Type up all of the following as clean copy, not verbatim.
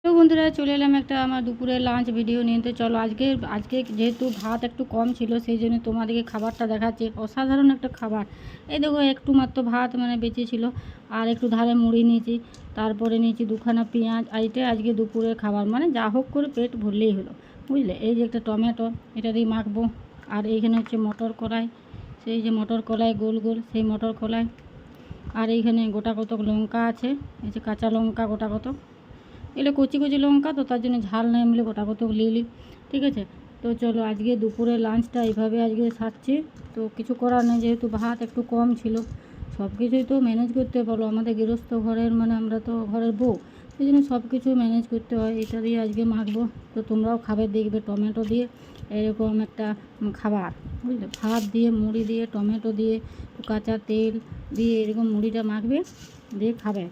তো বন্ধুরা চলে এলাম একটা আমার দুপুরের লাঞ্চ ভিডিও নিয়ে। তো চলো আজকে যেহেতু ভাত একটু কম ছিল সেই জন্য তোমাদেরকে খাবারটা দেখাচ্ছি। অসাধারণ একটা খাবার। এই দেখো একটু মাত্র ভাত বেঁচে ছিল, আর একটু ধারে মুড়ি নিয়েছি, তারপরে নিয়েছি দুখানা পেঁয়াজ। আর এটা আজকে দুপুরের খাবার, যা হোক করে পেট ভরলেই হলো, বুঝলে। এই যে একটা টমেটো, এটা দিয়ে মাখবো। আর এইখানে হচ্ছে মটর কলাই, সেই যে মটর কলাই গোল গোল, সেই মটর কলাই। আর এইখানে গোটা কতক লঙ্কা আছে, এই যে কাঁচা লঙ্কা গোটা কতক, এগুলো কচি কচি লঙ্কা, তো তার জন্য ঝাল না মিলে গোটা কতক লিলি, ঠিক আছে। তো চলো আজকে দুপুরে লাঞ্চটা এইভাবে আজকে সারছি। তো কিছু করার নেই, যেহেতু ভাত একটু কম ছিল, সব কিছুই তো ম্যানেজ করতে পারো। আমাদের গৃহস্থ ঘরের আমরা তো ঘরের বউ, সেই জন্য সব কিছু ম্যানেজ করতে হয়। এটা দিয়ে আজকে মাখবো। তো তোমরাও খাবে দেখবে, টমেটো দিয়ে এরকম একটা খাবার, বুঝলে। ভাত দিয়ে মুড়ি দিয়ে টমেটো দিয়ে কাঁচা তেল দিয়ে এরকম মুড়িটা মাখবে, দিয়ে খাবে।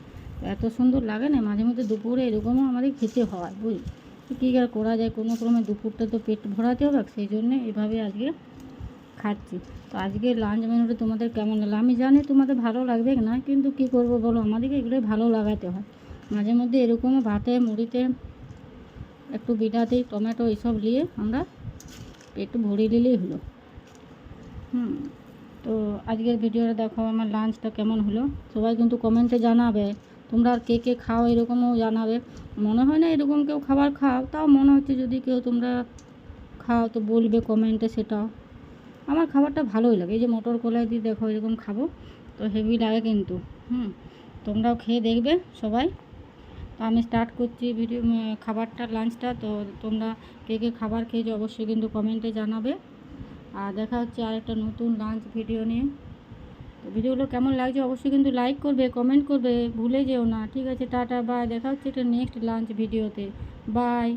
এত সুন্দর লাগে না, মাঝে মধ্যে দুপুরে এরকমও আমাদের খেতে হয়, বুঝলি। কী আর করা যায়, কোনো ক্রমে দুপুরটা তো পেট ভরাতে হবে, সেই জন্যে এভাবে আজকে খাচ্ছি। তো আজকে লাঞ্চ মেনুটা তোমাদের কেমন লাগলো আমি জানি তোমাদের ভালো লাগবে না, কিন্তু কী করবো বলো, আমাদেরকে এগুলোই ভালো লাগাতে হয়। মাঝে মধ্যে এরকমও ভাতে মুড়িতে একটু বিলাতি টমেটো এইসব নিয়ে আমরা একটু ভরিয়ে নিলেই হলো। তো আজকের ভিডিওটা দেখো, আমার লাঞ্চটা কেমন হলো সবাই কিন্তু কমেন্টে জানাবে। তোমরা আর কে কে খাও এরকমও জানাবে। মনে হয় না এরকম কেউ খাবার খাও, তাও মনে হচ্ছে যদি কেউ তোমরা খাও তো বলবে কমেন্টে। সেটাও আমার খাবারটা ভালোই লাগে। এই যে মটর কলাই দিয়ে দেখো এরকম খাবো, তো হেভি লাগে কিন্তু। তোমরাও খেয়ে দেখবে সবাই। তো আমি স্টার্ট করছি ভিডিও খাবারটা লাঞ্চটা। তো তোমরা কে কে খাবার খেয়েছো অবশ্যই কিন্তু কমেন্টে জানাবে। আর দেখা হচ্ছে আরেকটা নতুন লাঞ্চ ভিডিও নিয়ে। তো ভিডিওগুলো কেমন লাগছে অবশ্যই কিন্তু লাইক করবে, কমেন্ট করবে, ভুলে যেও না, ঠিক আছে। টাটা বাই, দেখা হচ্ছে একটা নেক্সট লাঞ্চ ভিডিওতে। বাই।